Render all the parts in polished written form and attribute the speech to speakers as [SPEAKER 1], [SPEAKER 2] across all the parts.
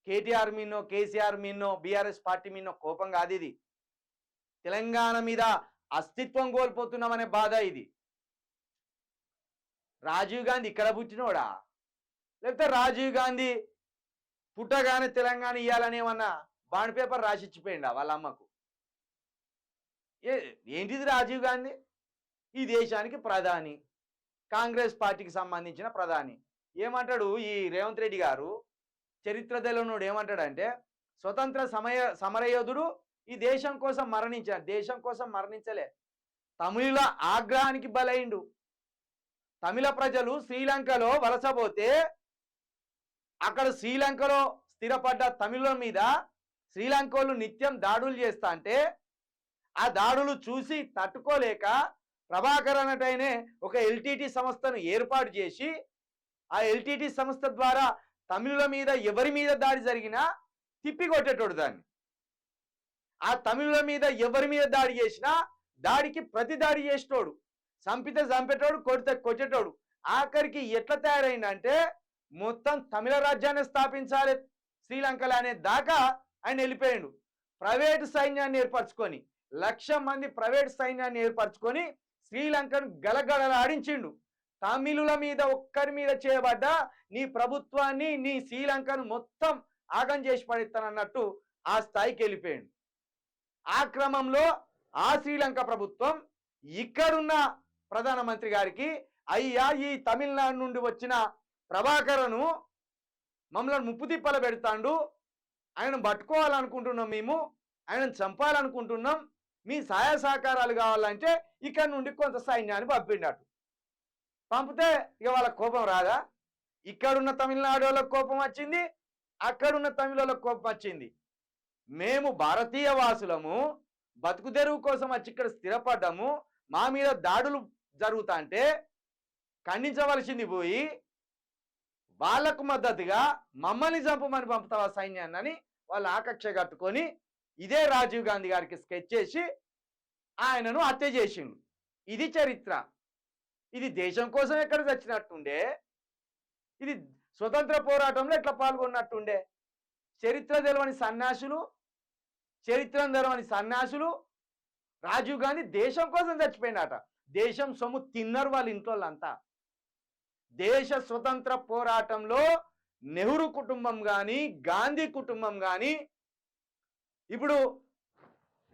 [SPEAKER 1] KTR మీనో KCR మీనో BRS party మీనో కోపం కాదు ఇది. తెలంగాణ మీద అస్తిత్వం కోల్పోతున్నామనే బాధ ఇది. రాజీవ్ గాంధీ ఇక్కడ పుట్టినోడా, లేకపోతే రాజీవ్ గాంధీ పుట్టగానే తెలంగాణ ఇవ్వాలని ఏమన్నా బాండ్ పేపర్ రాసిచ్చిపోయిండా వాళ్ళ అమ్మకు? ఏంటిది రాజీవ్ గాంధీ? ఈ దేశానికి ప్రధాని, కాంగ్రెస్ పార్టీకి సంబంధించిన ప్రధాని. ఏమంటాడు ఈ రేవంత్ రెడ్డి గారు, చరిత్ర తెలియనోడు ఏమంటాడంటే, స్వతంత్ర సమరయోధుడు, ఈ దేశం కోసం మరణించాడు. దేశం కోసం మరణించలే, తమిళుల ఆగ్రహానికి బలైండు. తమిళ ప్రజలు శ్రీలంకలో వలసపోతే అక్కడ శ్రీలంకలో స్థిరపడ్డ తమిళుల మీద శ్రీలంకోళ్ళు నిత్యం దాడులు చేస్తా అంటే ఆ దాడులు చూసి తట్టుకోలేక ప్రభాకర్ అన్నటైనే ఒక ఎల్టీటీ సంస్థను ఏర్పాటు చేసి ఆ ఎల్టీటీ సంస్థ ద్వారా తమిళుల మీద ఎవరి మీద దాడి జరిగినా తిప్పికొట్టేటోడు దాన్ని. ఆ తమిళుల మీద ఎవరి మీద దాడి చేసినా దాడికి ప్రతి దాడి చేసేటోడు, చంపితే చంపేటోడు, కొడితే కొట్టేటోడు. ఆఖరికి ఎట్లా తయారైందంటే మొత్తం తమిళ రాజ్యాన్ని స్థాపించాలి శ్రీలంకలో అనే దాకా ఆయన వెళ్ళిపోయాడు. ప్రైవేటు సైన్యాన్ని ఏర్పరచుకొని 1,00,000 మంది ప్రైవేట్ సైన్యాన్ని ఏర్పరచుకొని శ్రీలంకను గలగలలాడించిండు. తమిళుల మీద ఒక్కరి మీద చేయబడ్డ నీ ప్రభుత్వాన్ని, నీ శ్రీలంకను మొత్తం ఆగం చేసి పడేస్తానన్నట్టు ఆ స్థాయికి వెళ్ళిపోయాడు. ఆ క్రమంలో ఆ శ్రీలంక ప్రభుత్వం ఇక్కడున్న ప్రధానమంత్రి గారికి, అయ్యా ఈ తమిళనాడు నుండి వచ్చిన ప్రభాకరను మమ్మల్ని ముప్పు తిప్పల పెడతాండు, ఆయన పట్టుకోవాలనుకుంటున్నాం, మేము ఆయనను చంపాలనుకుంటున్నాం, మీ సహాయ సహకారాలు కావాలంటే ఇక్కడ నుండి కొంత సైన్యాన్ని పంపిండట. పంపితే ఇక వాళ్ళ కోపం రాదా? ఇక్కడున్న తమిళనాడు వాళ్ళకి కోపం వచ్చింది, అక్కడున్న తమిళోళ్ళకి కోపం వచ్చింది. మేము భారతీయ వాసులము, బతుకు తెరువు కోసం వచ్చి ఇక్కడ స్థిరపడ్డాము, మా మీద దాడులు జరుగుతా అంటే ఖండించవలసింది పోయి వాళ్లకు మద్దతుగా మమ్మల్ని చంపమని పంపుతావా సైన్యాన్ని అని వాళ్ళు ఆకక్ష కట్టుకొని ఇదే రాజీవ్ గాంధీ గారికి స్కెచ్ చేసి ఆయనను హత్య చేసిండు. ఇది చరిత్ర. ఇది దేశం కోసం ఎక్కడ చచ్చినట్టుండే, ఇది స్వతంత్ర పోరాటంలో ఎట్లా పాల్గొన్నట్టుండే. చరిత్ర తెలవని సన్యాసులు రాజీవ్ గాంధీ దేశం కోసం చచ్చిపోయినట. దేశం సొమ్ము తిన్నారు వాళ్ళ ఇంట్లో అంతా. దేశ స్వతంత్ర పోరాటంలో నెహ్రూ కుటుంబం కానీ, గాంధీ కుటుంబం కానీ, ఇప్పుడు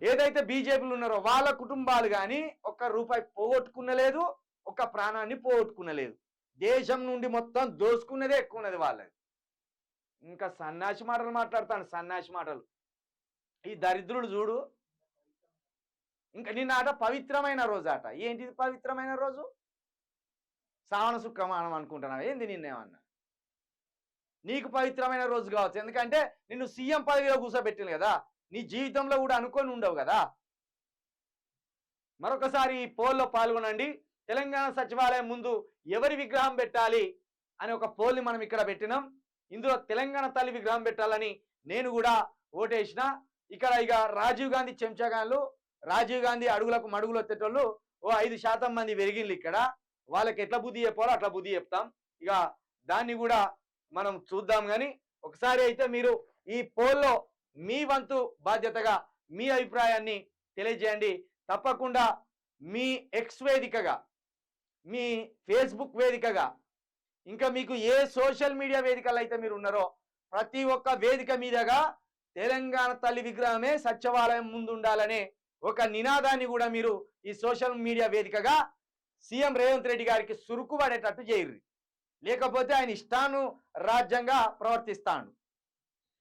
[SPEAKER 1] ఏదైతే బీజేపీలు ఉన్నారో వాళ్ళ కుటుంబాలు కానీ ₹1 పోగొట్టుకునలేదు, ఒక ప్రాణాన్ని పోగొట్టుకునలేదు. దేశం నుండి మొత్తం దోసుకున్నదే ఎక్కువ ఉన్నది వాళ్ళది. ఇంకా సన్నాసి మాటలు మాట్లాడతాను, సన్నాసి మాటలు. ఈ దరిద్రుడు చూడు, ఇంకా నిన్న పవిత్రమైన రోజు అట. ఏంటిది పవిత్రమైన రోజు? శ్రావణ శుక్రమానం అనుకుంటున్నావు ఏంది? నిన్నేమన్నా నీకు పవిత్రమైన రోజు కావచ్చు, ఎందుకంటే నిన్ను సీఎం పదవిలో కూర్చోబెట్టింది కదా, నీ జీవితంలో కూడా అనుకొని ఉండవు కదా. మరొకసారి ఈ పోల్లో పాల్గొనండి. తెలంగాణ సచివాలయం ముందు ఎవరి విగ్రహం పెట్టాలి అని ఒక పోల్ని మనం ఇక్కడ పెట్టినాం. ఇందులో తెలంగాణ తల్లి విగ్రహం పెట్టాలని నేను కూడా ఓటేసిన. ఇక్కడ ఇక రాజీవ్ గాంధీ చెంచాగాళ్ళు, రాజీవ్ గాంధీ అడుగులకు మడుగులు వచ్చేటోళ్ళు 5% మంది పెరిగిండ్రు. ఇక్కడ వాళ్ళకి ఎట్లా బుద్ధి చెప్పాలో అట్లా బుద్ధి చెప్తాం. ఇక దాన్ని కూడా మనం చూద్దాం. కానీ ఒకసారి అయితే మీరు ఈ పోల్లో మీ వంతు బాధ్యతగా మీ అభిప్రాయాన్ని తెలియజేయండి. తప్పకుండా మీ ఎక్స్ వేదికగా, మీ ఫేస్బుక్ వేదికగా, ఇంకా మీకు ఏ సోషల్ మీడియా వేదికలు అయితే మీరు ఉన్నారో ప్రతి ఒక్క వేదిక మీదగా తెలంగాణ తల్లి విగ్రహమే సచివాలయం ముందు ఉండాలనే ఒక నినాదాన్ని కూడా మీరు ఈ సోషల్ మీడియా వేదికగా సీఎం రేవంత్ రెడ్డి గారికి సురుకుపడేటట్టు చేయరు. లేకపోతే ఆయన ఇష్టాను రాజ్యంగా ప్రవర్తిస్తాడు.